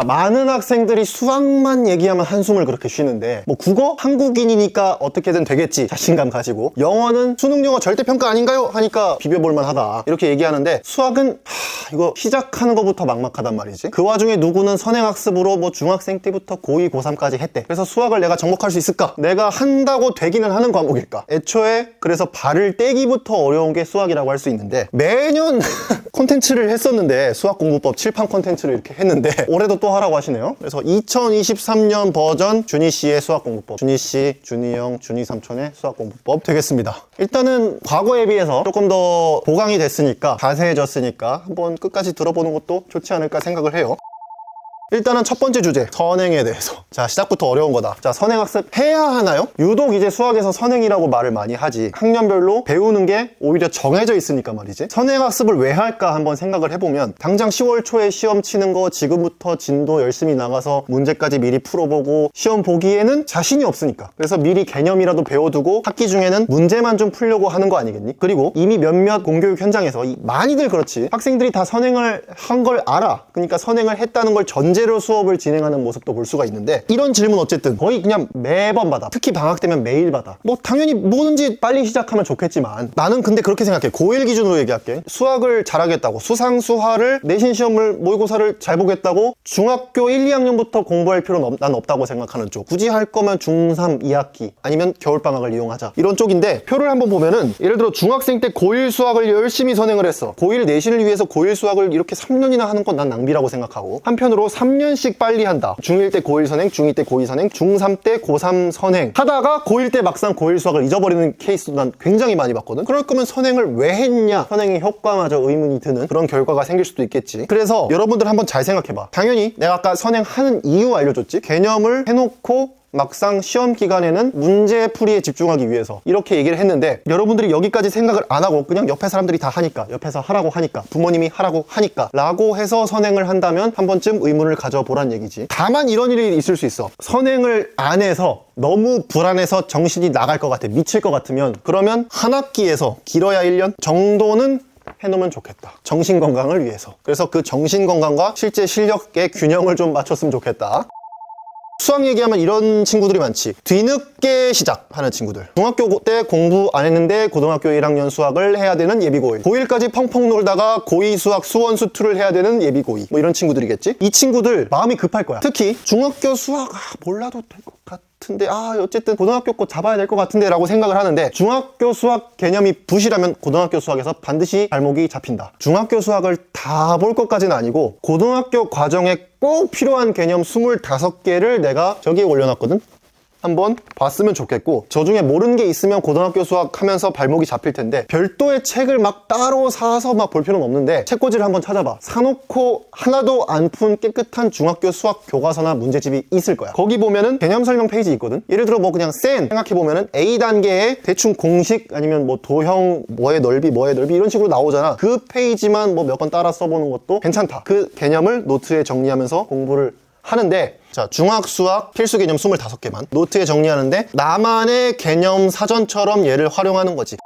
자, 많은 학생들이 수학만 얘기하면 한숨을 그렇게 쉬는데 뭐 국어? 한국인이니까 어떻게든 되겠지 자신감 가지고, 영어는 수능 영어 절대평가 아닌가요? 하니까 비벼볼만 하다 이렇게 얘기하는데, 수학은 이거 시작하는 것부터 막막하단 말이지. 그 와중에 누구는 선행학습으로 뭐 중학생 때부터 고2, 고3까지 했대. 그래서 수학을 내가 정복할 수 있을까? 내가 한다고 되기는 하는 과목일까? 애초에 그래서 발을 떼기부터 어려운 게 수학이라고 할 수 있는데, 매년 콘텐츠를 했었는데, 수학공부법 칠판 콘텐츠를 이렇게 했는데 올해도 또 하라고 하시네요. 그래서 2023년 버전 준희씨의 수학공부법, 준희씨, 준희형, 준희삼촌의 수학공부법 되겠습니다. 일단은 과거에 비해서 조금 더 보강이 됐으니까, 자세해졌으니까 한번 끝까지 들어보는 것도 좋지 않을까 생각을 해요. 일단은 첫 번째 주제, 선행에 대해서. 자, 시작부터 어려운 거다. 자, 선행학습 해야 하나요? 유독 이제 수학에서 선행이라고 말을 많이 하지. 학년별로 배우는 게 오히려 정해져 있으니까 말이지. 선행학습을 왜 할까 한번 생각을 해보면, 당장 10월 초에 시험 치는 거 지금부터 진도 열심히 나가서 문제까지 미리 풀어보고 시험 보기에는 자신이 없으니까. 그래서 미리 개념이라도 배워두고 학기 중에는 문제만 좀 풀려고 하는 거 아니겠니? 그리고 이미 몇몇 공교육 현장에서 많이들 그렇지, 학생들이 다 선행을 한 걸 알아. 그러니까 선행을 했다는 걸 전제로 수업을 진행하는 모습도 볼 수가 있는데, 이런 질문 어쨌든 거의 그냥 매번 받아. 특히 방학 때면 매일 받아. 뭐 당연히 뭐든지 빨리 시작하면 좋겠지만, 나는 근데 그렇게 생각해. 고1 기준으로 얘기할게. 수학을 잘하겠다고, 수상수화를 내신 시험을 모의고사를 잘 보겠다고 중학교 1, 2학년부터 공부할 필요는 난 없다고 생각하는 쪽. 굳이 할 거면 중3 2학기 아니면 겨울방학을 이용하자, 이런 쪽인데, 표를 한번 보면은 예를 들어 중학생 때 고1 수학을 열심히 선행을 했어. 고1 내신을 위해서 고1 수학을 이렇게 3년이나 하는 건 난 낭비라고 생각하고, 한편으로 3년씩 빨리 한다. 중1 때 고1 선행, 중2 때 고2 선행, 중3 때 고3 선행 하다가 고1 때 막상 고1 수학을 잊어버리는 케이스도 난 굉장히 많이 봤거든. 그럴 거면 선행을 왜 했냐, 선행의 효과마저 의문이 드는 그런 결과가 생길 수도 있겠지. 그래서 여러분들 한번 잘 생각해봐. 당연히 내가 아까 선행하는 이유 알려줬지. 개념을 해놓고 막상 시험 기간에는 문제풀이에 집중하기 위해서 이렇게 얘기를 했는데, 여러분들이 여기까지 생각을 안 하고 그냥 옆에 사람들이 다 하니까, 옆에서 하라고 하니까, 부모님이 하라고 하니까 라고 해서 선행을 한다면 한 번쯤 의문을 가져보란 얘기지. 다만 이런 일이 있을 수 있어. 선행을 안 해서 너무 불안해서 정신이 나갈 것 같아, 미칠 것 같으면, 그러면 한 학기에서 길어야 1년 정도는 해놓으면 좋겠다, 정신건강을 위해서. 그래서 그 정신건강과 실제 실력의 균형을 좀 맞췄으면 좋겠다. 수학 얘기하면 이런 친구들이 많지. 뒤늦게 시작하는 친구들. 중학교 때 공부 안 했는데 고등학교 1학년 수학을 해야 되는 예비 고1, 고1까지 펑펑 놀다가 고2 수학 수원수투를 해야 되는 예비 고2, 뭐 이런 친구들이겠지. 이 친구들 마음이 급할 거야. 특히 중학교 수학 몰라도 될 것 같은데, 어쨌든 고등학교 거 잡아야 될 것 같은데 라고 생각을 하는데, 중학교 수학 개념이 부실하면 고등학교 수학에서 반드시 발목이 잡힌다. 중학교 수학을 다 볼 것까지는 아니고 고등학교 과정에 꼭 필요한 개념 25개를 내가 저기에 올려놨거든. 한번 봤으면 좋겠고, 저 중에 모르는 게 있으면 고등학교 수학 하면서 발목이 잡힐 텐데, 별도의 책을 막 따로 사서 막 볼 필요는 없는데 책꽂이를 한번 찾아봐. 사놓고 하나도 안 푼 깨끗한 중학교 수학 교과서나 문제집이 있을 거야. 거기 보면은 개념 설명 페이지 있거든. 예를 들어 뭐 그냥 센 생각해보면은 A단계의 대충 공식 아니면 뭐 도형 뭐의 넓이 이런 식으로 나오잖아. 그 페이지만 뭐 몇 번 따라 써보는 것도 괜찮다. 그 개념을 노트에 정리하면서 공부를 하는데, 자, 중학 수학 필수 개념 25개만 노트에 정리하는데 나만의 개념 사전처럼 얘를 활용하는 거지.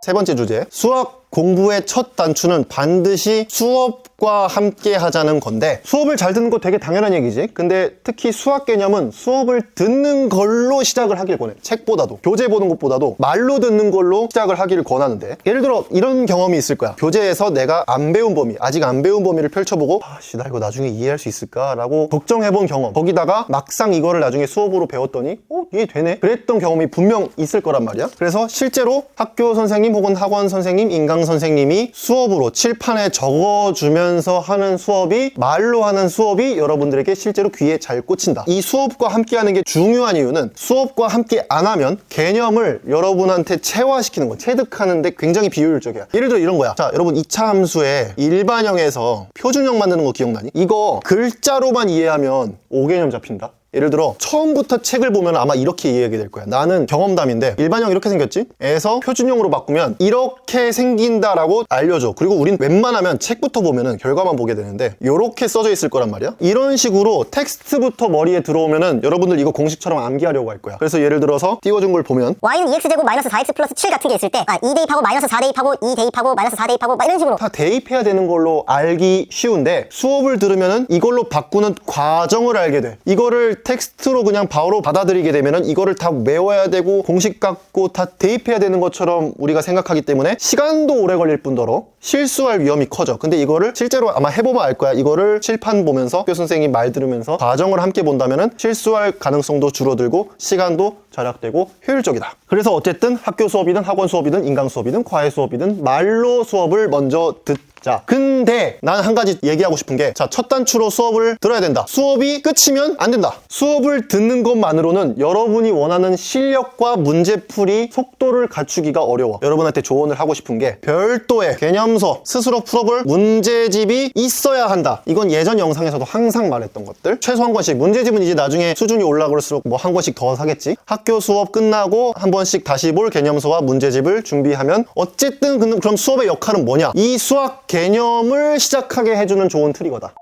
세 번째 주제, 수학 공부의 첫 단추는 반드시 수업과 함께 하자는 건데, 수업을 잘 듣는 거 되게 당연한 얘기지. 근데 특히 수학 개념은 수업을 듣는 걸로 시작을 하길 권해. 책보다도, 교재 보는 것보다도 말로 듣는 걸로 시작을 하기를 권하는데, 예를 들어 이런 경험이 있을 거야. 교재에서 내가 안 배운 범위, 아직 안 배운 범위를 펼쳐보고 나 이거 나중에 이해할 수 있을까? 라고 걱정해본 경험, 거기다가 막상 이거를 나중에 수업으로 배웠더니 이해되네? 그랬던 경험이 분명 있을 거란 말이야. 그래서 실제로 학교 선생님 혹은 학원 선생님, 인강 선생님이 수업으로 칠판에 적어주면서 하는 수업이, 말로 하는 수업이 여러분들에게 실제로 귀에 잘 꽂힌다. 이 수업과 함께 하는 게 중요한 이유는, 수업과 함께 안 하면 개념을 여러분한테 체화시키는 거, 체득하는데 굉장히 비효율적이야. 예를 들어 이런 거야. 자, 여러분 2차 함수에 일반형에서 표준형 만드는 거 기억나니? 이거 글자로만 이해하면 5개념 잡힌다. 예를 들어 처음부터 책을 보면 아마 이렇게 이해하게 될 거야. 나는 경험담인데 일반형 이렇게 생겼지? 에서 표준형으로 바꾸면 이렇게 생긴다라고 알려줘. 그리고 우린 웬만하면 책부터 보면은 결과만 보게 되는데 이렇게 써져 있을 거란 말이야. 이런 식으로 텍스트부터 머리에 들어오면은 여러분들 이거 공식처럼 암기하려고 할 거야. 그래서 예를 들어서 띄워준 걸 보면 y는 2x제곱 마이너스 4x 플러스 7 같은 게 있을 때 2 대입하고 마이너스 4 대입하고 2 대입하고 마이너스 4 대입하고 막 이런 식으로 다 대입해야 되는 걸로 알기 쉬운데 수업을 들으면은 이걸로 바꾸는 과정을 알게 돼. 이거를 텍스트로 그냥 바로 받아들이게 되면은 이거를 다 외워야 되고 공식 갖고 다 대입해야 되는 것처럼 우리가 생각하기 때문에 시간도 오래 걸릴 뿐더러 실수할 위험이 커져. 근데 이거를 실제로 아마 해보면 알 거야. 이거를 칠판 보면서 학교 선생님 말 들으면서 과정을 함께 본다면은 실수할 가능성도 줄어들고 시간도 절약되고 효율적이다. 그래서 어쨌든 학교 수업이든 학원 수업이든 인강 수업이든 과외 수업이든 말로 수업을 먼저 듣자. 근데 난 한 가지 얘기하고 싶은 게 자, 첫 단추로 수업을 들어야 된다. 수업이 끝이면 안 된다. 수업을 듣는 것만으로는 여러분이 원하는 실력과 문제풀이 속도를 갖추기가 어려워. 여러분한테 조언을 하고 싶은 게 별도의 개념서 스스로 풀어볼 문제집이 있어야 한다. 이건 예전 영상에서도 항상 말했던 것들. 최소 한 권씩. 문제집은 이제 나중에 수준이 올라갈수록 뭐 한 권씩 더 사겠지. 학교 수업 끝나고 한 번씩 다시 볼 개념서와 문제집을 준비하면 어쨌든 그럼 수업의 역할은 뭐냐? 이 수학 개념을 시작하게 해주는 좋은 트리거다.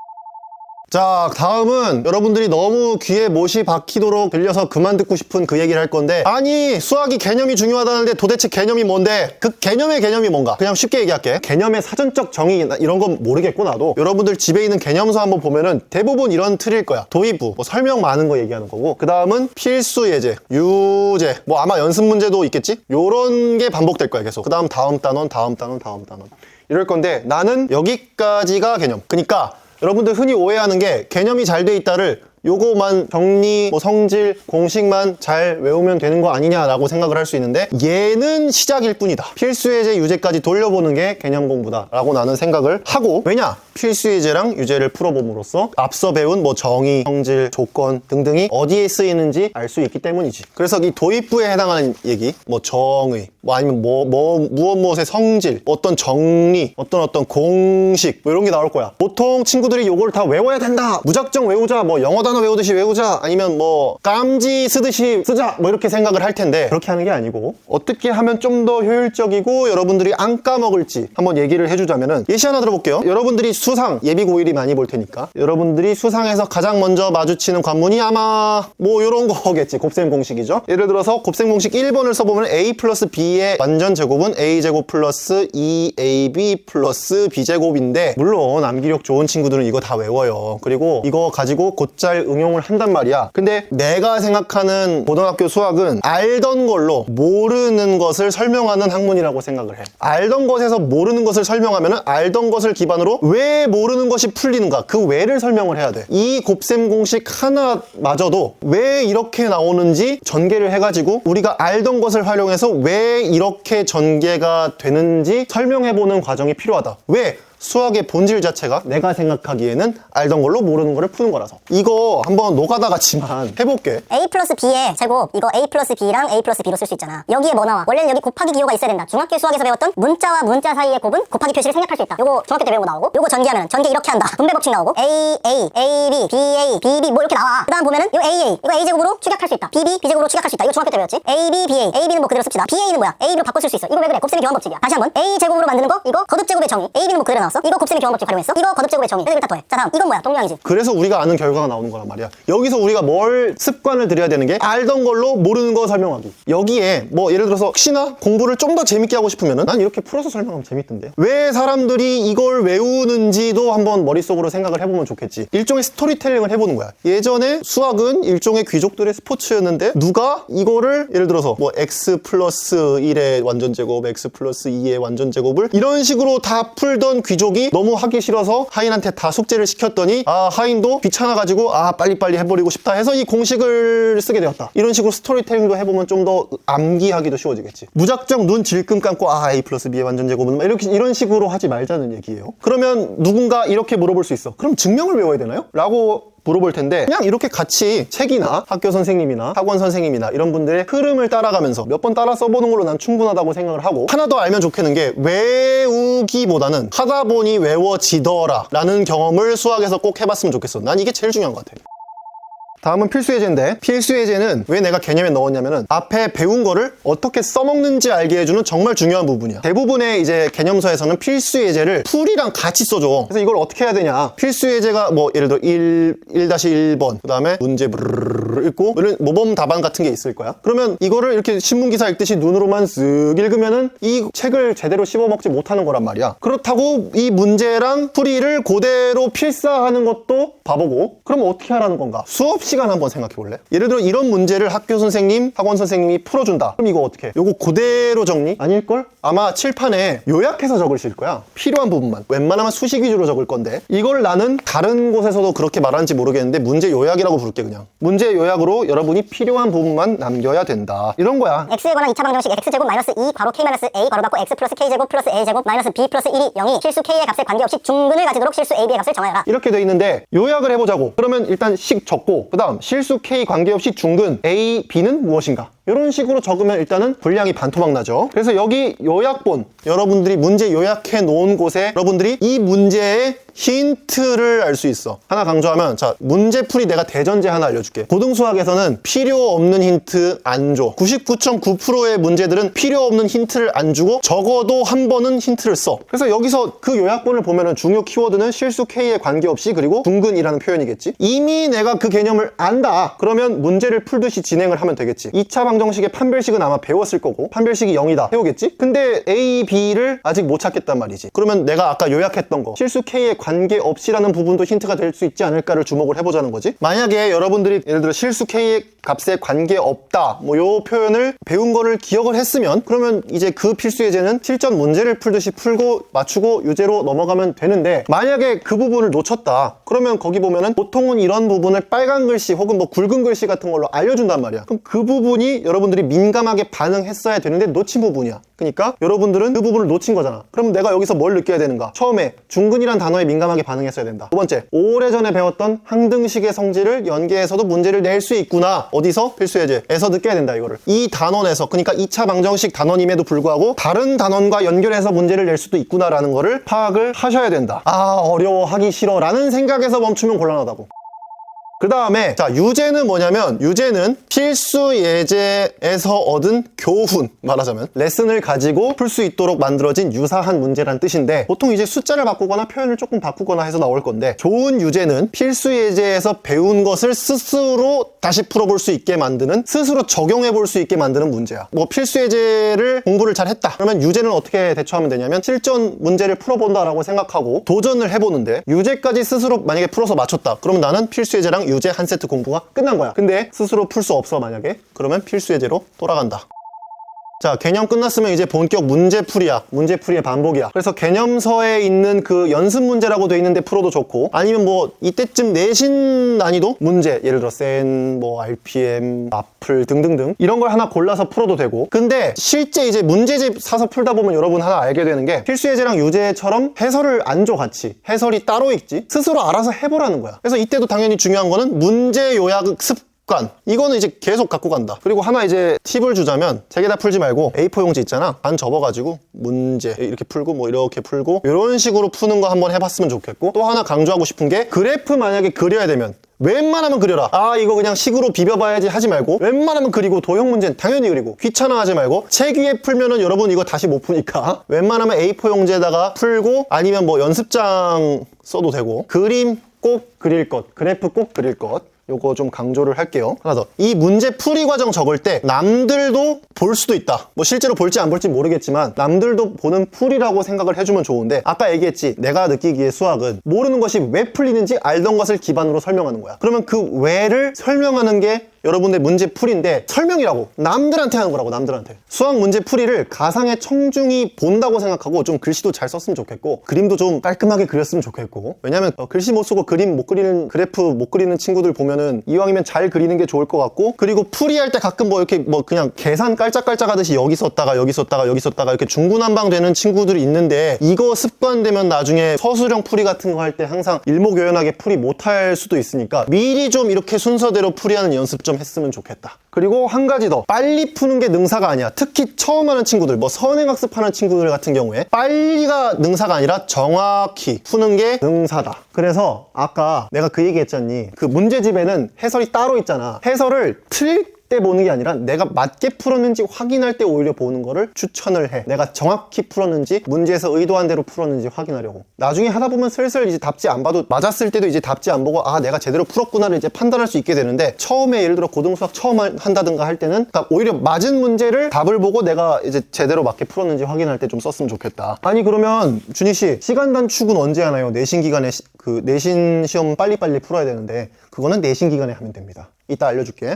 자, 다음은 여러분들이 너무 귀에 못이 박히도록 들려서 그만 듣고 싶은 그 얘기를 할 건데 아니 수학이 개념이 중요하다는데 도대체 개념이 뭔데? 그 개념의 개념이 뭔가? 그냥 쉽게 얘기할게. 개념의 사전적 정의 이런 건 모르겠고 나도 여러분들 집에 있는 개념서 한번 보면은 대부분 이런 틀일 거야. 도입부, 뭐 설명 많은 거 얘기하는 거고 그 다음은 필수 예제, 유제 뭐 아마 연습 문제도 있겠지? 요런 게 반복될 거야 계속. 그 다음 다음 단원 이럴 건데 나는 여기까지가 개념. 그러니까 여러분들 흔히 오해하는 게 개념이 잘 돼 있다를 요거만 정리, 뭐 성질, 공식만 잘 외우면 되는 거 아니냐라고 생각을 할 수 있는데 얘는 시작일 뿐이다. 필수예제, 유제까지 돌려보는 게 개념 공부다 라고 나는 생각을 하고 왜냐? 필수예제랑 유제를 풀어봄으로써 앞서 배운 뭐 정의, 성질, 조건 등등이 어디에 쓰이는지 알 수 있기 때문이지. 그래서 이 도입부에 해당하는 얘기, 뭐 정의, 뭐 아니면 무엇의 성질, 어떤 정리, 어떤 공식 뭐 이런 게 나올 거야. 보통 친구들이 요걸 다 외워야 된다. 무작정 외우자. 뭐 영어 단어 외우듯이 외우자. 아니면 뭐 깜지 쓰듯이 쓰자. 뭐 이렇게 생각을 할 텐데 그렇게 하는 게 아니고 어떻게 하면 좀 더 효율적이고 여러분들이 안 까먹을지 한번 얘기를 해주자면은 예시 하나 들어볼게요. 여러분들이 수상 예비 고1이 많이 볼 테니까 여러분들이 수상에서 가장 먼저 마주치는 관문이 아마 뭐 이런 거겠지. 곱셈 공식이죠. 예를 들어서 곱셈 공식 1번을 써보면 a 플러스 b의 완전 제곱은 a제곱 플러스 2ab 플러스 b제곱인데 물론 암기력 좋은 친구들은 이거 다 외워요. 그리고 이거 가지고 곧잘 응용을 한단 말이야. 근데 내가 생각하는 고등학교 수학은 알던 걸로 모르는 것을 설명하는 학문이라고 생각을 해. 알던 것에서 모르는 것을 설명하면 알던 것을 기반으로 왜 모르는 것이 풀리는가 그 왜를 설명을 해야 돼. 이 곱셈 공식 하나마저도 왜 이렇게 나오는지 전개를 해가지고 우리가 알던 것을 활용해서 왜 이렇게 전개가 되는지 설명해보는 과정이 필요하다. 왜? 수학의 본질 자체가 내가 생각하기에는 알던 걸로 모르는 거를 푸는 거라서. 이거 한번 노가다 같지만 해볼게. a 플러스 b의 제곱 이거 a 플러스 b랑 a 플러스 b로 쓸 수 있잖아. 여기에 뭐 나와? 원래는 여기 곱하기 기호가 있어야 된다. 중학교 수학에서 배웠던 문자와 문자 사이의 곱은 곱하기 표시를 생략할 수 있다. 요거 중학교 때 배운 거 나오고 요거 전개하면 전개 이렇게 한다. 분배 법칙 나오고 a, b, bb 뭐 이렇게 나와. 그 다음 보면은 요 a 이거 a 제곱으로 축약할 수 있다. bb b제곱으로 축약할 수 있다. 이거 중학교 때 배웠지? a, b, ab는 뭐 그대로 씁시다. ba는 뭐야? ab로 바꿔 쓸 수 있어. 이거 왜 그래? 곱셈의 교환 법칙이야. 다시 한번 a 제곱으로 만드는 거 이거 거듭 제곱의 정의. ab는 뭐 그대로 나왔어. 이거 곱셈의 교환 법칙 활용했어. 이거 거듭 제곱의 정의. 그래서 일단 더해. 자 다음 이건 뭐야? 동량이지. 그래서 우리가 아는 결과가 나오는 거란 말이야. 여기서 우리가 뭘 습관을 들여야 되는 게 알던 걸로 모르는 거 설명하기. 여기에 뭐 예를 들어서 혹시나 공부를 좀 더 재밌게 하고 싶으면은 난 이렇게 풀어서 설명하면 재밌던데 왜 사람들이 이걸 외우는지도 한번 머릿속으로 생각을 해보면 좋겠지. 일종의 스토리텔링을 해보는 거야. 예전에 수학은 일종의 귀족들의 스포츠였는데 누가 이거를 예를 들어서 뭐 x 플러스 1의 완전제곱 x 플러스 2의 완전제곱을 이런 식으로 다 풀던 귀족이 너무 하기 싫어서 하인한테 다 숙제를 시켰더니 하인도 귀찮아가지고 빨리빨리 해버리고 싶다 해서 이 공식을 쓰게 되었다. 이런 식으로 스토리텔링도 해보면 좀 더 암기하기도 쉬워지겠지. 무작정 눈 질끔 감고 a 플러스 b의 완전제곱은 이런 식으로 하지 말자는 얘기예요. 그러면 누군가 이렇게 물어볼 수 있어. 그럼 증명을 외워야 되나요? 라고 물어볼 텐데 그냥 이렇게 같이 책이나 학교 선생님이나 학원 선생님이나 이런 분들의 흐름을 따라가면서 몇 번 따라 써보는 걸로 난 충분하다고 생각을 하고 하나 더 알면 좋겠는 게 외우기보다는 하다 보니 외워지더라 라는 경험을 수학에서 꼭 해봤으면 좋겠어. 난 이게 제일 중요한 것 같아. 다음은 필수 예제인데, 필수 예제는 왜 내가 개념에 넣었냐면은 앞에 배운 거를 어떻게 써먹는지 알게 해주는 정말 중요한 부분이야. 대부분의 이제 개념서에서는 필수 예제를 풀이랑 같이 써줘. 그래서 이걸 어떻게 해야 되냐. 필수 예제가 뭐 예를 들어 1-1번 그 다음에 문제 브르르르 읽고 모범 답안 같은 게 있을 거야. 그러면 이거를 이렇게 신문기사 읽듯이 눈으로만 쓱 읽으면은 이 책을 제대로 씹어먹지 못하는 거란 말이야. 그렇다고 이 문제랑 풀이를 그대로 필사하는 것도 바보고, 그럼 어떻게 하라는 건가? 수업 시간 한번 생각해 볼래? 예를 들어 이런 문제를 학교 선생님, 학원 선생님이 풀어준다. 그럼 이거 어떻게 해? 요거 그대로 정리? 아닐걸? 아마 칠판에 요약해서 적으실 거야. 필요한 부분만. 웬만하면 수식 위주로 적을 건데, 이걸 나는 다른 곳에서도 그렇게 말하는지 모르겠는데 문제 요약이라고 부를게. 그냥 문제 요약으로 여러분이 필요한 부분만 남겨야 된다, 이런 거야. x에 관한 2차 방정식 x제곱 마이너스 2 괄호 k 마이너스 a 괄호 닫고 x 플러스 k제곱 플러스 a제곱 마이너스 b 플러스 1이 0이 실수 k의 값에 관계없이 중근을 가지도록 실수 ab의 값을 정하여라. 이렇게 돼 있는데 요약을 해보자고. 그러면 일단 식 적고, 그 다음 실수 k 관계없이 중근 a, b는 무엇인가, 이런 식으로 적으면 일단은 분량이 반토막 나죠. 그래서 여기 요약본, 여러분들이 문제 요약해 놓은 곳에 여러분들이 이 문제의 힌트를 알 수 있어. 하나 강조하면, 자, 문제풀이 내가 대전제 하나 알려줄게. 고등수학에서는 필요 없는 힌트 안 줘. 99.9%의 문제들은 필요 없는 힌트를 안 주고 적어도 한 번은 힌트를 써. 그래서 여기서 그 요약본을 보면은 중요 키워드는 실수 K에 관계없이 그리고 중근이라는 표현이겠지. 이미 내가 그 개념을 안다. 그러면 문제를 풀듯이 진행을 하면 되겠지. 2차 방정식의 판별식은 아마 배웠을 거고, 판별식이 0이다 해오겠지. 근데 A, B를 아직 못 찾겠단 말이지. 그러면 내가 아까 요약했던 거 실수 K에 관계없이라는 부분도 힌트가 될 수 있지 않을까를 주목을 해보자는 거지. 만약에 여러분들이 예를 들어 실수 K의 값에 관계없다 뭐 요 표현을 배운 거를 기억을 했으면, 그러면 이제 그 필수 예제는 실전 문제를 풀듯이 풀고 맞추고 유제로 넘어가면 되는데, 만약에 그 부분을 놓쳤다 그러면 거기 보면은 보통은 이런 부분을 빨간 글씨 혹은 뭐 굵은 글씨 같은 걸로 알려준단 말이야. 그럼 그 부분이 여러분들이 민감하게 반응했어야 되는데 놓친 부분이야. 그러니까 여러분들은 그 부분을 놓친 거잖아. 그럼 내가 여기서 뭘 느껴야 되는가? 처음에 중근이란 단어에 민감하게 반응했어야 된다. 두 번째, 오래전에 배웠던 항등식의 성질을 연계해서도 문제를 낼 수 있구나. 어디서? 필수 예제에서 느껴야 된다, 이거를. 이 단원에서, 그러니까 2차 방정식 단원임에도 불구하고 다른 단원과 연결해서 문제를 낼 수도 있구나라는 거를 파악을 하셔야 된다. 아, 어려워, 하기 싫어 라는 생각에서 멈추면 곤란하다고. 그 다음에, 자, 유제는 뭐냐면, 유제는 필수 예제에서 얻은 교훈, 말하자면 레슨을 가지고 풀 수 있도록 만들어진 유사한 문제란 뜻인데, 보통 이제 숫자를 바꾸거나 표현을 조금 바꾸거나 해서 나올 건데, 좋은 유제는 필수 예제에서 배운 것을 스스로 다시 풀어볼 수 있게 만드는, 스스로 적용해 볼 수 있게 만드는 문제야. 뭐 필수 예제를 공부를 잘 했다 그러면 유제는 어떻게 대처하면 되냐면, 실전 문제를 풀어본다라고 생각하고 도전을 해보는데, 유제까지 스스로 만약에 풀어서 맞췄다 그러면 나는 필수 예제랑 유제 한 세트 공부가 끝난 거야. 근데 스스로 풀 수 없어 만약에, 그러면 필수 예제로 돌아간다. 자, 개념 끝났으면 이제 본격 문제풀이야. 문제풀이의 반복이야. 그래서 개념서에 있는 그 연습 문제라고 돼 있는데 풀어도 좋고, 아니면 뭐 이때쯤 내신 난이도 문제, 예를 들어 센, 뭐 RPM, 마플 등등등 이런 걸 하나 골라서 풀어도 되고. 근데 실제 이제 문제집 사서 풀다 보면 여러분 하나 알게 되는 게, 필수 예제랑 유제처럼 해설을 안 줘 같이. 해설이 따로 있지. 스스로 알아서 해보라는 거야. 그래서 이때도 당연히 중요한 거는 문제 요약 이거는 이제 계속 갖고 간다. 그리고 하나 이제 팁을 주자면, 3개 다 풀지 말고 A4 용지 있잖아, 반 접어가지고 문제 이렇게 풀고 뭐 이렇게 풀고 이런 식으로 푸는 거 한번 해봤으면 좋겠고, 또 하나 강조하고 싶은 게, 그래프 만약에 그려야 되면 웬만하면 그려라. 아, 이거 그냥 식으로 비벼봐야지 하지 말고, 웬만하면 그리고 도형 문제는 당연히 그리고 귀찮아하지 말고, 책 위에 풀면은 여러분 이거 다시 못 푸니까 웬만하면 A4 용지에다가 풀고, 아니면 뭐 연습장 써도 되고, 그림 꼭 그릴 것, 그래프 꼭 그릴 것, 요거 좀 강조를 할게요. 하나 더. 이 문제 풀이 과정 적을 때 남들도 볼 수도 있다. 뭐 실제로 볼지 안 볼지 모르겠지만 남들도 보는 풀이라고 생각을 해주면 좋은데, 아까 얘기했지, 내가 느끼기에 수학은 모르는 것이 왜 풀리는지 알던 것을 기반으로 설명하는 거야. 그러면 그 왜를 설명하는 게 여러분들 문제 풀이인데, 설명이라고 남들한테 하는 거라고. 남들한테. 수학 문제 풀이를 가상의 청중이 본다고 생각하고 좀 글씨도 잘 썼으면 좋겠고, 그림도 좀 깔끔하게 그렸으면 좋겠고. 왜냐면 글씨 못 쓰고 그림 못 그리는, 그래프 못 그리는 친구들 보면은 이왕이면 잘 그리는 게 좋을 것 같고, 그리고 풀이할 때 가끔 뭐 이렇게 뭐 그냥 계산 깔짝깔짝 하듯이 여기 썼다가 여기 썼다가 여기 썼다가 이렇게 중구난방 되는 친구들이 있는데, 이거 습관되면 나중에 서술형 풀이 같은 거 할 때 항상 일목요연하게 풀이 못할 수도 있으니까, 미리 좀 이렇게 순서대로 풀이하는 연습 좀 좀 했으면 좋겠다. 그리고 한 가지 더, 빨리 푸는 게 능사가 아니야. 특히 처음 하는 친구들, 뭐 선행학습하는 친구들 같은 경우에 빨리가 능사가 아니라 정확히 푸는 게 능사다. 그래서 아까 내가 그 얘기 했잖니, 그 문제집에는 해설이 따로 있잖아. 해설을 틀릴 때 보는 게 아니라 내가 맞게 풀었는지 확인할 때 오히려 보는 거를 추천을 해. 내가 정확히 풀었는지, 문제에서 의도한 대로 풀었는지 확인하려고. 나중에 하다 보면 슬슬 이제 답지 안 봐도, 맞았을 때도 이제 답지 안 보고 아 내가 제대로 풀었구나를 이제 판단할 수 있게 되는데, 처음에 예를 들어 고등수학 처음 한다든가 할 때는 그러니까 오히려 맞은 문제를 답을 보고 내가 이제 제대로 맞게 풀었는지 확인할 때 좀 썼으면 좋겠다. 아니 그러면 준희씨, 시간 단축은 언제 하나요? 내신 기간에 그 내신 시험 빨리빨리 풀어야 되는데 그거는 내신 기간에 하면 됩니다. 이따 알려줄게.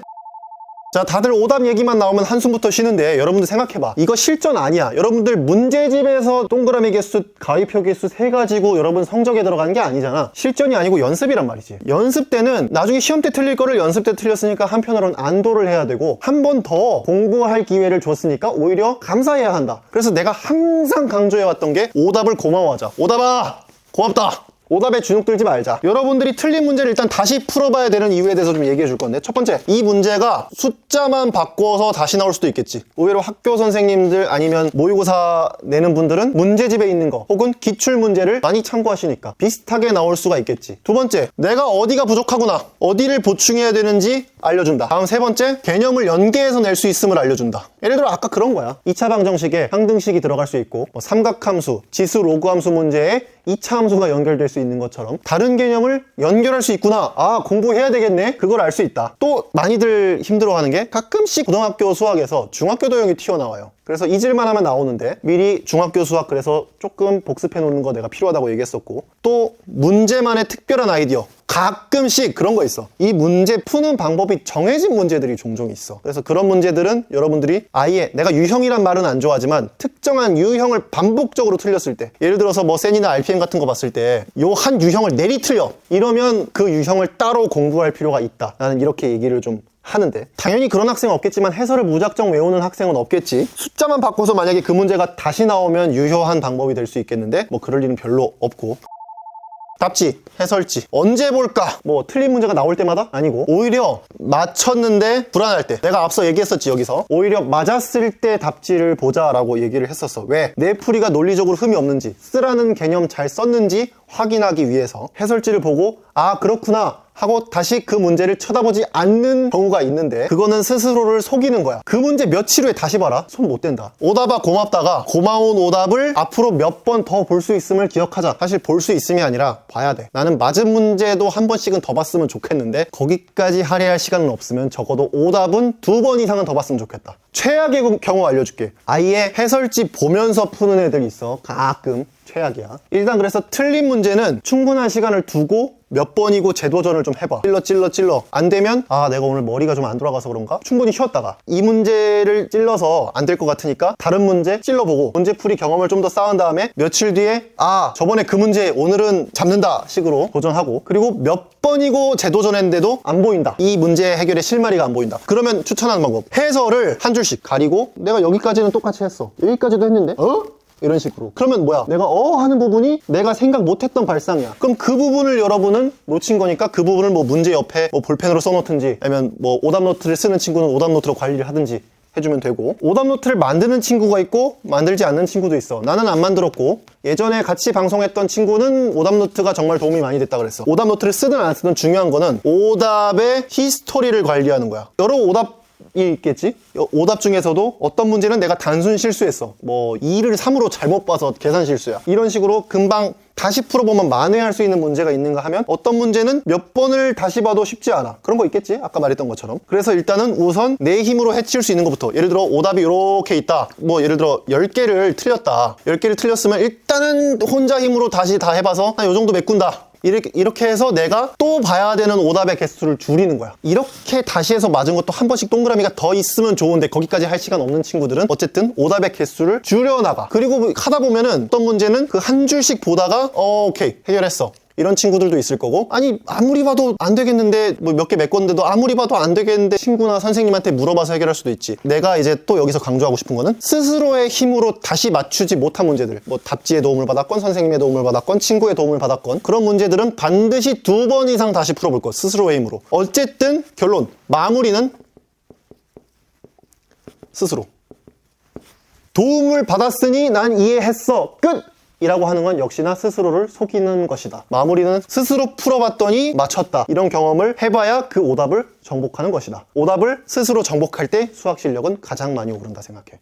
자, 다들 오답 얘기만 나오면 한숨부터 쉬는데 여러분들 생각해봐. 이거 실전 아니야. 여러분들 문제집에서 동그라미 개수, 가위표 개수 세 가지고 여러분 성적에 들어가는 게 아니잖아. 실전이 아니고 연습이란 말이지. 연습 때는 나중에 시험 때 틀릴 거를 연습 때 틀렸으니까 한편으로는 안도를 해야 되고, 한 번 더 공부할 기회를 줬으니까 오히려 감사해야 한다. 그래서 내가 항상 강조해왔던 게 오답을 고마워하자. 오답아! 고맙다! 오답에 주눅 들지 말자. 여러분들이 틀린 문제를 일단 다시 풀어봐야 되는 이유에 대해서 좀 얘기해 줄 건데, 첫 번째, 이 문제가 숫자만 바꿔서 다시 나올 수도 있겠지. 의외로 학교 선생님들 아니면 모의고사 내는 분들은 문제집에 있는 거 혹은 기출 문제를 많이 참고하시니까 비슷하게 나올 수가 있겠지. 두 번째, 내가 어디가 부족하구나, 어디를 보충해야 되는지 알려준다. 다음 세 번째, 개념을 연계해서 낼 수 있음을 알려준다. 예를 들어 아까 그런 거야. 2차 방정식에 항등식이 들어갈 수 있고, 뭐 삼각함수, 지수 로그 함수 문제에 2차 함수가 연결될 수 있는 것처럼 다른 개념을 연결할 수 있구나. 아, 공부해야 되겠네. 그걸 알 수 있다. 또 많이들 힘들어하는 게 가끔씩 고등학교 수학에서 중학교 도형이 튀어나와요. 그래서 잊을만 하면 나오는데 미리 중학교 수학 그래서 조금 복습해 놓는 거 내가 필요하다고 얘기했었고, 또 문제만의 특별한 아이디어, 가끔씩 그런 거 있어. 이 문제 푸는 방법이 정해진 문제들이 종종 있어. 그래서 그런 문제들은 여러분들이 아예, 내가 유형이란 말은 안 좋아하지만 특정한 유형을 반복적으로 틀렸을 때, 예를 들어서 뭐 센이나 RPM 같은 거 봤을 때 요 한 유형을 내리 틀려, 이러면 그 유형을 따로 공부할 필요가 있다. 나는 이렇게 얘기를 좀 하는데, 당연히 그런 학생은 없겠지만 해설을 무작정 외우는 학생은 없겠지. 숫자만 바꿔서 만약에 그 문제가 다시 나오면 유효한 방법이 될 수 있겠는데 뭐 그럴 일은 별로 없고. 답지, 해설지 언제 볼까? 뭐 틀린 문제가 나올 때마다? 아니고, 오히려 맞췄는데 불안할 때, 내가 앞서 얘기했었지. 여기서 오히려 맞았을 때 답지를 보자라고 얘기를 했었어. 왜? 내 풀이가 논리적으로 흠이 없는지, 쓰라는 개념 잘 썼는지 확인하기 위해서 해설지를 보고 아 그렇구나 하고 다시 그 문제를 쳐다보지 않는 경우가 있는데, 그거는 스스로를 속이는 거야. 그 문제 며칠 후에 다시 봐라, 손 못 댄다. 오답아 고맙다가 고마운 오답을 앞으로 몇 번 더 볼 수 있음을 기억하자. 사실 볼 수 있음이 아니라 봐야 돼. 나는 맞은 문제도 한 번씩은 더 봤으면 좋겠는데 거기까지 할애할 시간은 없으면 적어도 오답은 2번 이상은 더 봤으면 좋겠다. 최악의 경우 알려줄게. 아예 해설지 보면서 푸는 애들이 있어. 가끔. 최악이야. 일단 그래서 틀린 문제는 충분한 시간을 두고 몇 번이고 재도전을 좀 해봐. 찔러 안 되면 아 내가 오늘 머리가 좀 안 돌아가서 그런가? 충분히 쉬었다가 이 문제를 찔러서 안 될 것 같으니까 다른 문제 찔러보고 문제풀이 경험을 좀 더 쌓은 다음에 며칠 뒤에 아 저번에 그 문제 오늘은 잡는다 식으로 도전하고, 그리고 몇 번이고 재도전했는데도 안 보인다, 이 문제 해결의 실마리가 안 보인다, 그러면 추천하는 방법, 해설을 한 줄씩 가리고 내가 여기까지는 똑같이 했어, 여기까지도 했는데 이런 식으로. 그러면 뭐야? 내가 하는 부분이 내가 생각 못했던 발상이야. 그럼 그 부분을 여러분은 놓친 거니까 그 부분을 뭐 문제 옆에 뭐 볼펜으로 써놓든지, 아니면 뭐 오답 노트를 쓰는 친구는 오답 노트로 관리를 하든지 해주면 되고, 오답 노트를 만드는 친구가 있고 만들지 않는 친구도 있어. 나는 안 만들었고 예전에 같이 방송했던 친구는 오답 노트가 정말 도움이 많이 됐다 그랬어. 오답 노트를 쓰든 안 쓰든 중요한 거는 오답의 히스토리를 관리하는 거야. 여러 오답 이 있겠지? 오답 중에서도 어떤 문제는 내가 단순 실수했어, 뭐 2를 3으로 잘못 봐서 계산 실수야, 이런 식으로 금방 다시 풀어보면 만회할 수 있는 문제가 있는가 하면, 어떤 문제는 몇 번을 다시 봐도 쉽지 않아, 그런 거 있겠지? 아까 말했던 것처럼. 그래서 일단은 우선 내 힘으로 해칠 수 있는 것부터, 예를 들어 오답이 이렇게 있다, 뭐 예를 들어 10개를 틀렸다, 10개를 틀렸으면 일단은 혼자 힘으로 다시 다 해봐서 한 요 정도 메꾼다, 이렇게 해서 내가 또 봐야 되는 오답의 개수를 줄이는 거야. 이렇게 다시 해서 맞은 것도 한 번씩 동그라미가 더 있으면 좋은데 거기까지 할 시간 없는 친구들은 어쨌든 오답의 개수를 줄여나가. 그리고 하다 보면은 어떤 문제는 그 한 줄씩 보다가 오케이 해결했어, 이런 친구들도 있을 거고, 아니 아무리 봐도 안 되겠는데 뭐 몇 개 메꿨는데도 아무리 봐도 안 되겠는데 친구나 선생님한테 물어봐서 해결할 수도 있지. 내가 이제 또 여기서 강조하고 싶은 거는 스스로의 힘으로 다시 맞추지 못한 문제들, 뭐 답지의 도움을 받았건 선생님의 도움을 받았건 친구의 도움을 받았건 그런 문제들은 반드시 2번 이상 다시 풀어볼 거, 스스로의 힘으로. 어쨌든 결론, 마무리는 스스로. 도움을 받았으니 난 이해했어, 끝! 이라고 하는 건 역시나 스스로를 속이는 것이다. 마무리는 스스로 풀어봤더니 맞췄다. 이런 경험을 해봐야 그 오답을 정복하는 것이다. 오답을 스스로 정복할 때 수학 실력은 가장 많이 오른다 생각해.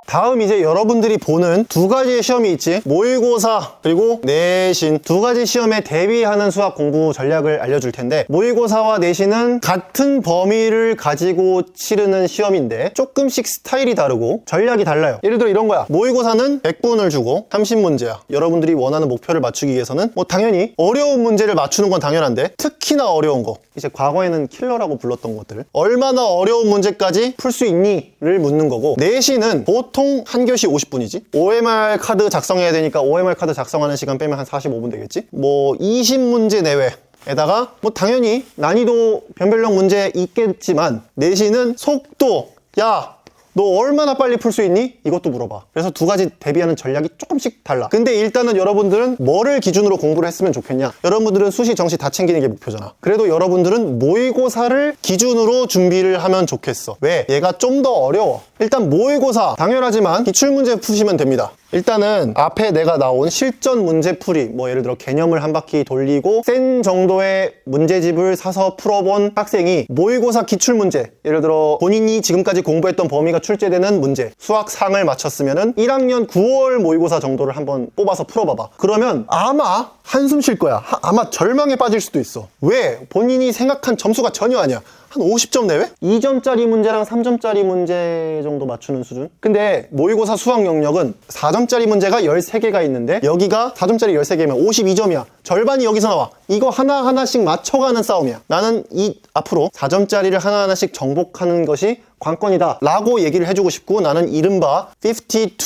다음 이제 여러분들이 보는 2가지의 시험이 있지. 모의고사 그리고 내신, 2가지 시험에 대비하는 수학 공부 전략을 알려줄 텐데, 모의고사와 내신은 같은 범위를 가지고 치르는 시험인데 조금씩 스타일이 다르고 전략이 달라요. 예를 들어 이런 거야. 모의고사는 100분을 주고 30문제야. 여러분들이 원하는 목표를 맞추기 위해서는 뭐 당연히 어려운 문제를 맞추는 건 당연한데, 특히나 어려운 거, 이제 과거에는 킬러라고 불렀던 것들, 얼마나 어려운 문제까지 풀 수 있니?를 묻는 거고, 내신은 보통 한 교시 50분이지. OMR 카드 작성해야 되니까 OMR 카드 작성하는 시간 빼면 한 45분 되겠지. 뭐 20문제 내외에다가 뭐 당연히 난이도 변별력 문제 있겠지만, 내신은 속도, 야 너 얼마나 빨리 풀 수 있니? 이것도 물어봐. 그래서 2가지 대비하는 전략이 조금씩 달라. 근데 일단은 여러분들은 뭐를 기준으로 공부를 했으면 좋겠냐? 여러분들은 수시, 정시 다 챙기는 게 목표잖아. 그래도 여러분들은 모의고사를 기준으로 준비를 하면 좋겠어. 왜? 얘가 좀 더 어려워. 일단 모의고사 당연하지만 기출문제 푸시면 됩니다. 일단은 앞에 내가 나온 실전 문제풀이, 뭐 예를 들어 개념을 한 바퀴 돌리고 센 정도의 문제집을 사서 풀어본 학생이 모의고사 기출문제, 예를 들어 본인이 지금까지 공부했던 범위가 출제되는 문제, 수학상을 맞췄으면은 1학년 9월 모의고사 정도를 한번 뽑아서 풀어봐봐. 그러면 아마 한숨 쉴 거야. 아마 절망에 빠질 수도 있어. 왜? 본인이 생각한 점수가 전혀 아니야. 한 50점 내외? 2점짜리 문제랑 3점짜리 문제 정도 맞추는 수준? 근데 모의고사 수학 영역은 4점짜리 문제가 13개가 있는데, 여기가 4점짜리 13개면 52점이야. 절반이 여기서 나와. 이거 하나하나씩 맞춰가는 싸움이야. 나는 앞으로 4점짜리를 하나하나씩 정복하는 것이 관건이다 라고 얘기를 해주고 싶고, 나는 이른바 50-80,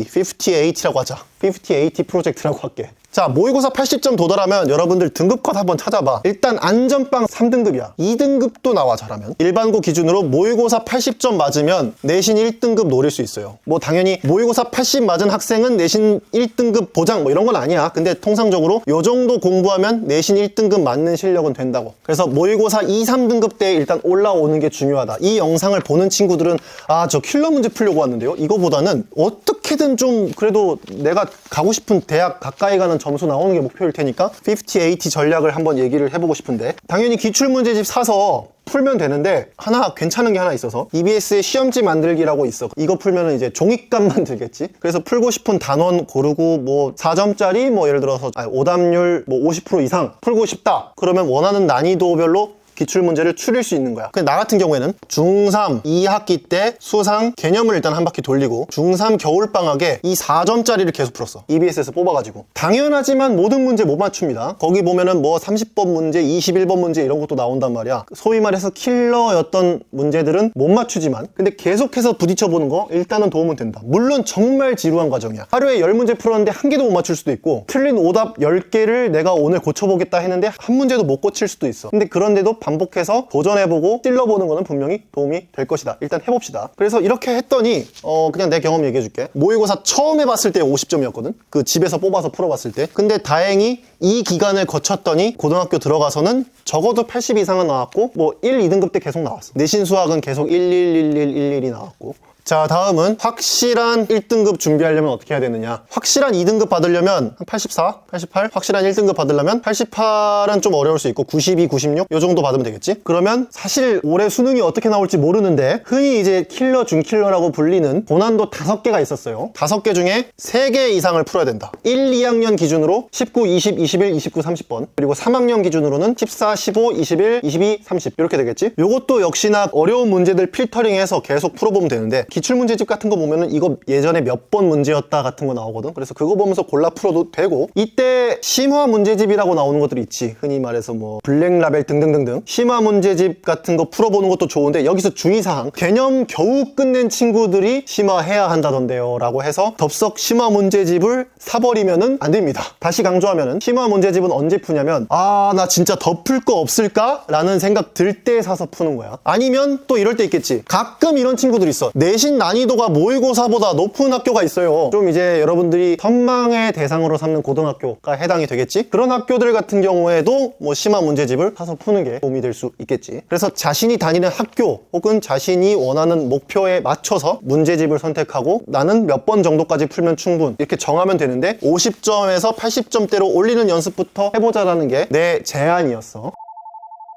50-80라고 하자. 50-80 프로젝트라고 할게. 자, 모의고사 80점 도달하면 여러분들 등급컷 한번 찾아봐. 일단 안전빵 3등급이야. 2등급도 나와, 잘하면. 일반고 기준으로 모의고사 80점 맞으면 내신 1등급 노릴 수 있어요. 뭐 당연히 모의고사 80 맞은 학생은 내신 1등급 보장 뭐 이런 건 아니야. 근데 통상적으로 요 정도 공부하면 내신 1등급 맞는 실력은 된다고. 그래서 모의고사 2, 3등급 때 일단 올라오는 게 중요하다. 이 영상을 보는 친구들은 아, 저 킬러 문제 풀려고 왔는데요. 이거보다는 어떻게든 좀 그래도 내가 가고 싶은 대학 가까이 가는 점수 나오는 게 목표일 테니까 50-80 전략을 한번 얘기를 해보고 싶은데, 당연히 기출문제집 사서 풀면 되는데 하나 괜찮은 게 하나 있어서, EBS의 시험지 만들기라고 있어. 이거 풀면은 이제 종이값 만들겠지. 그래서 풀고 싶은 단원 고르고, 뭐 4점짜리 뭐 예를 들어서 오답률 뭐 50% 이상 풀고 싶다 그러면 원하는 난이도별로 기출문제를 추릴 수 있는 거야. 근데 나 같은 경우에는 중3 2학기 때 수상 개념을 일단 한 바퀴 돌리고, 중3 겨울방학에 이 4점짜리를 계속 풀었어. EBS에서 뽑아가지고. 당연하지만 모든 문제 못 맞춥니다. 거기 보면은 뭐 30번 문제, 21번 문제 이런 것도 나온단 말이야. 소위 말해서 킬러였던 문제들은 못 맞추지만, 근데 계속해서 부딪혀보는 거 일단은 도움은 된다. 물론 정말 지루한 과정이야. 하루에 10문제 풀었는데 한 개도 못 맞출 수도 있고, 틀린 오답 10개를 내가 오늘 고쳐보겠다 했는데 한 문제도 못 고칠 수도 있어. 근데 그런데도 반복해서 도전해보고 찔러보는 거는 분명히 도움이 될 것이다. 일단 해봅시다. 그래서 이렇게 했더니 그냥 내 경험 얘기해줄게. 모의고사 처음 해봤을 때 50점이었거든. 그 집에서 뽑아서 풀어봤을 때. 근데 다행히 이 기간을 거쳤더니 고등학교 들어가서는 적어도 80 이상은 나왔고, 뭐 1, 2등급 때 계속 나왔어. 내신 수학은 계속 111111이 나왔고. 자, 다음은 확실한 1등급 준비하려면 어떻게 해야 되느냐. 확실한 2등급 받으려면 한 84, 88, 확실한 1등급 받으려면 88은 좀 어려울 수 있고 92, 96 요 정도 받으면 되겠지. 그러면 사실 올해 수능이 어떻게 나올지 모르는데, 흔히 이제 킬러, 중킬러라고 불리는 고난도 5개가 있었어요. 5개 중에 3개 이상을 풀어야 된다. 1, 2학년 기준으로 19, 20, 21, 29, 30번, 그리고 3학년 기준으로는 14, 15, 21, 22, 30 이렇게 되겠지. 요것도 역시나 어려운 문제들 필터링해서 계속 풀어보면 되는데, 기출문제집 같은 거 보면은 이거 예전에 몇 번 문제였다 같은 거 나오거든. 그래서 그거 보면서 골라 풀어도 되고, 이때 심화 문제집이라고 나오는 것들이 있지. 흔히 말해서 뭐 블랙라벨 등등등등 심화 문제집 같은 거 풀어보는 것도 좋은데, 여기서 주의사항, 개념 겨우 끝낸 친구들이 심화해야 한다던데요 라고 해서 덥석 심화 문제집을 사버리면은 안 됩니다. 다시 강조하면은 심화 문제집은 언제 푸냐면, 아, 나 진짜 더 풀 거 없을까? 라는 생각 들 때 사서 푸는 거야. 아니면 또 이럴 때 있겠지. 가끔 이런 친구들이 있어. 내신 난이도가 모의고사보다 높은 학교가 있어요. 좀 이제 여러분들이 선망의 대상으로 삼는 고등학교가 해당이 되겠지. 그런 학교들 같은 경우에도 뭐 심화 문제집을 사서 푸는 게 도움이 될 수 있겠지. 그래서 자신이 다니는 학교 혹은 자신이 원하는 목표에 맞춰서 문제집을 선택하고, 나는 몇 번 정도까지 풀면 충분, 이렇게 정하면 되는데 50점에서 80점대로 올리는 연습부터 해보자라는 게 내 제안이었어.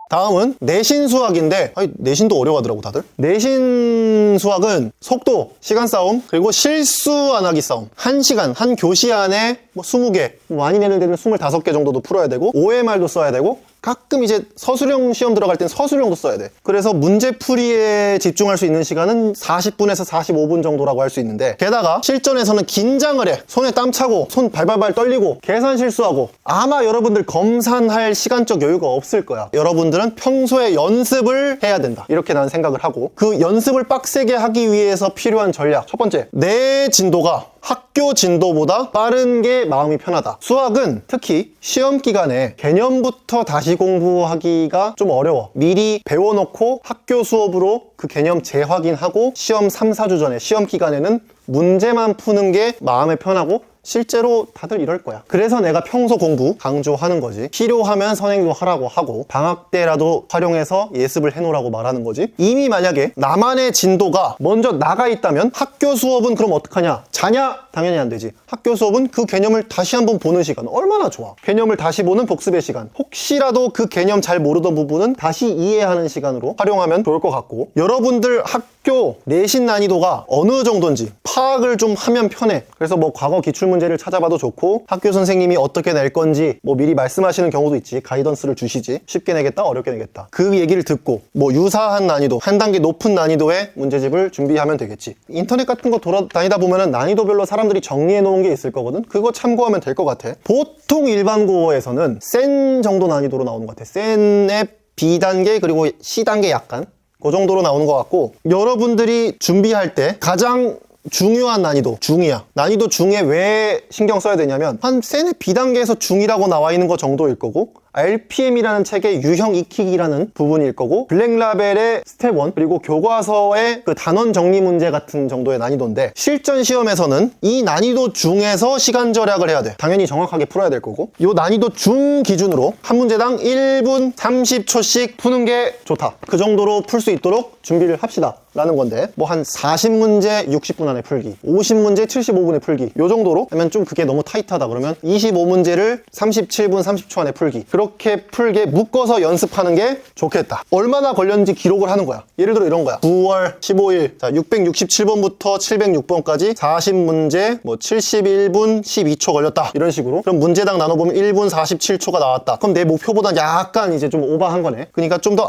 다음은 내신 수학인데, 내신도 어려워하더라고 다들. 내신 수학은 속도, 시간 싸움, 그리고 실수 안 하기 싸움. 1시간, 한 교시 안에 뭐 20개, 많이 내는 데는 25개 정도도 풀어야 되고, OMR도 써야 되고, 가끔 이제 서술형 시험 들어갈 땐 서술형도 써야 돼. 그래서 문제풀이에 집중할 수 있는 시간은 40분에서 45분 정도라고 할 수 있는데, 게다가 실전에서는 긴장을 해. 손에 땀 차고 손 발발발 떨리고 계산 실수하고, 아마 여러분들 검산할 시간적 여유가 없을 거야. 여러분들은 평소에 연습을 해야 된다, 이렇게 난 생각을 하고, 그 연습을 빡세게 하기 위해서 필요한 전략, 첫 번째, 내 진도가 학교 진도보다 빠른 게 마음이 편하다. 수학은 특히 시험 기간에 개념부터 다시 공부하기가 좀 어려워. 미리 배워놓고 학교 수업으로 그 개념 재확인하고 시험 3, 4주 전에, 시험 기간에는 문제만 푸는 게 마음에 편하고, 실제로 다들 이럴 거야. 그래서 내가 평소 공부 강조하는 거지. 필요하면 선행도 하라고 하고, 방학 때라도 활용해서 예습을 해놓으라고 말하는 거지. 이미 만약에 나만의 진도가 먼저 나가 있다면 학교 수업은 그럼 어떡하냐? 자냐? 당연히 안 되지. 학교 수업은 그 개념을 다시 한번 보는 시간, 얼마나 좋아. 개념을 다시 보는 복습의 시간, 혹시라도 그 개념 잘 모르던 부분은 다시 이해하는 시간으로 활용하면 좋을 것 같고, 여러분들 학교 내신 난이도가 어느 정도인지 파악을 좀 하면 편해. 그래서 뭐 과거 기출문제를 찾아봐도 좋고, 학교 선생님이 어떻게 낼 건지 뭐 미리 말씀하시는 경우도 있지. 가이던스를 주시지. 쉽게 내겠다, 어렵게 내겠다. 그 얘기를 듣고 뭐 유사한 난이도, 한 단계 높은 난이도의 문제집을 준비하면 되겠지. 인터넷 같은 거 돌아다니다 보면은 난이도별로 사람들이 정리해 놓은 게 있을 거거든. 그거 참고하면 될 것 같아. 보통 일반고에서는 센 정도 난이도로 나오는 것 같아. 센의 B단계 그리고 C단계 약간 그 정도로 나오는 것 같고, 여러분들이 준비할 때 가장 중요한 난이도, 중이야. 난이도 중에 왜 신경 써야 되냐면, 한 센의 B단계에서 중이라고 나와 있는 거 정도일 거고, RPM이라는 책의 유형 익히기라는 부분일 거고, 블랙라벨의 스텝 1, 그리고 교과서의 그 단원 정리 문제 같은 정도의 난이도인데, 실전 시험에서는 이 난이도 중에서 시간 절약을 해야 돼. 당연히 정확하게 풀어야 될 거고, 이 난이도 중 기준으로 한 문제당 1분 30초씩 푸는 게 좋다. 그 정도로 풀 수 있도록 준비를 합시다 라는 건데, 뭐 한 40문제 60분 안에 풀기, 50문제 75분에 풀기, 요 정도로 하면 좀 그게 너무 타이트하다 그러면 25문제를 37분 30초 안에 풀기, 그렇게 풀게 묶어서 연습하는 게 좋겠다. 얼마나 걸렸는지 기록을 하는 거야. 예를 들어 이런 거야. 9월 15일, 자 667번부터 706번까지 40문제 뭐 71분 12초 걸렸다, 이런 식으로. 그럼 문제당 나눠보면 1분 47초가 나왔다. 그럼 내 목표보다 약간 이제 좀 오버한 거네. 그러니까 좀 더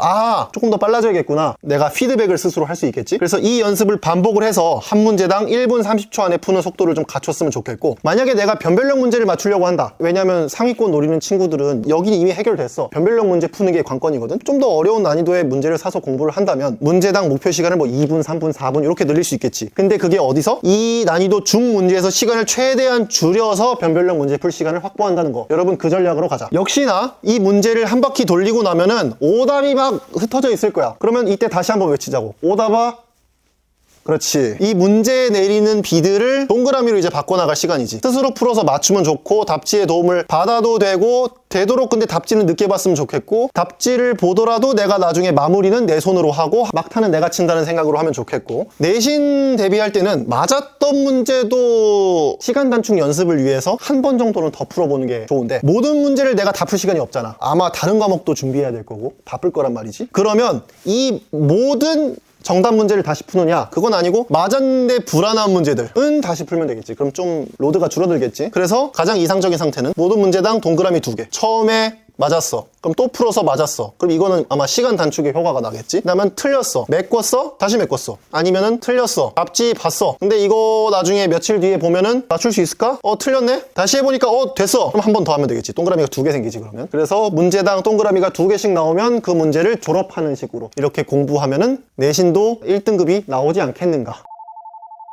조금 더 빨라져야겠구나, 내가 피드백을 스스로 할 수 있겠지. 그래서 이 연습을 반복을 해서 한 문제당 1분 30초 안에 푸는 속도를 좀 갖췄으면 좋겠고, 만약에 내가 변별력 문제를 맞추려고 한다. 왜냐면 상위권 노리는 친구들은 여기는 이미 해결됐어. 변별력 문제 푸는 게 관건이거든. 좀 더 어려운 난이도의 문제를 사서 공부를 한다면 문제당 목표 시간을 뭐 2분, 3분, 4분 이렇게 늘릴 수 있겠지. 근데 그게 어디서? 이 난이도 중 문제에서 시간을 최대한 줄여서 변별력 문제 풀 시간을 확보한다는 거. 여러분 그 전략으로 가자. 역시나 이 문제를 한 바퀴 돌리고 나면은 오답이 막 흩어져 있을 거야. 그러면 이때 다시 한번 외치자고. 오답아. 그렇지. 이 문제 내리는 비드를 동그라미로 이제 바꿔나갈 시간이지. 스스로 풀어서 맞추면 좋고, 답지의 도움을 받아도 되고, 되도록 근데 답지는 늦게 봤으면 좋겠고, 답지를 보더라도 내가 나중에 마무리는 내 손으로 하고 막타는 내가 친다는 생각으로 하면 좋겠고, 내신 대비할 때는 맞았던 문제도 시간 단축 연습을 위해서 한 번 정도는 더 풀어보는 게 좋은데, 모든 문제를 내가 다 풀 시간이 없잖아. 아마 다른 과목도 준비해야 될 거고 바쁠 거란 말이지. 그러면 이 모든 정답 문제를 다시 푸느냐? 그건 아니고 맞았는데 불안한 문제들은 다시 풀면 되겠지. 그럼 좀 로드가 줄어들겠지. 그래서 가장 이상적인 상태는 모든 문제당 동그라미 2개. 처음에 맞았어. 그럼 또 풀어서 맞았어. 그럼 이거는 아마 시간 단축에 효과가 나겠지? 그다음에 틀렸어. 메꿨어? 다시 메꿨어. 아니면은 틀렸어. 답지 봤어. 근데 이거 나중에 며칠 뒤에 보면은 맞출 수 있을까? 틀렸네? 다시 해보니까 됐어. 그럼 한 번 더 하면 되겠지. 동그라미가 2개 생기지 그러면. 그래서 문제당 동그라미가 2개씩 나오면 그 문제를 졸업하는 식으로 이렇게 공부하면은 내신도 1등급이 나오지 않겠는가.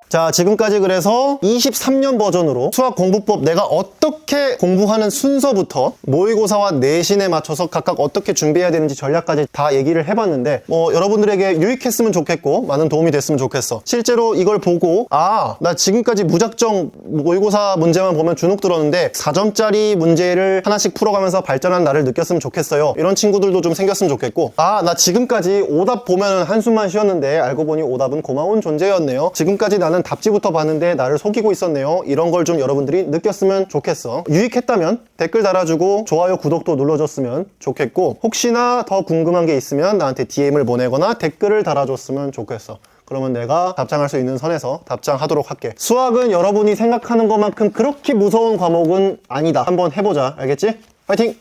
자, 지금까지 그래서 23년 버전으로 수학 공부법 내가 어떻게 공부하는 순서부터 모의고사와 내신에 맞춰서 각각 어떻게 준비해야 되는지 전략까지 다 얘기를 해봤는데 여러분들에게 유익했으면 좋겠고 많은 도움이 됐으면 좋겠어. 실제로 이걸 보고 나 지금까지 무작정 모의고사 문제만 보면 주눅 들었는데 4점짜리 문제를 하나씩 풀어가면서 발전한 나를 느꼈으면 좋겠어요. 이런 친구들도 좀 생겼으면 좋겠고 나 지금까지 오답 보면 한숨만 쉬었는데 알고 보니 오답은 고마운 존재였네요. 지금까지 나는 답지부터 봤는데 나를 속이고 있었네요. 이런 걸 좀 여러분들이 느꼈으면 좋겠어. 유익했다면 댓글 달아주고 좋아요, 구독도 눌러줬으면 좋겠고 혹시나 더 궁금한 게 있으면 나한테 DM을 보내거나 댓글을 달아줬으면 좋겠어. 그러면 내가 답장할 수 있는 선에서 답장하도록 할게. 수학은 여러분이 생각하는 것만큼 그렇게 무서운 과목은 아니다. 한번 해보자. 알겠지? 화이팅!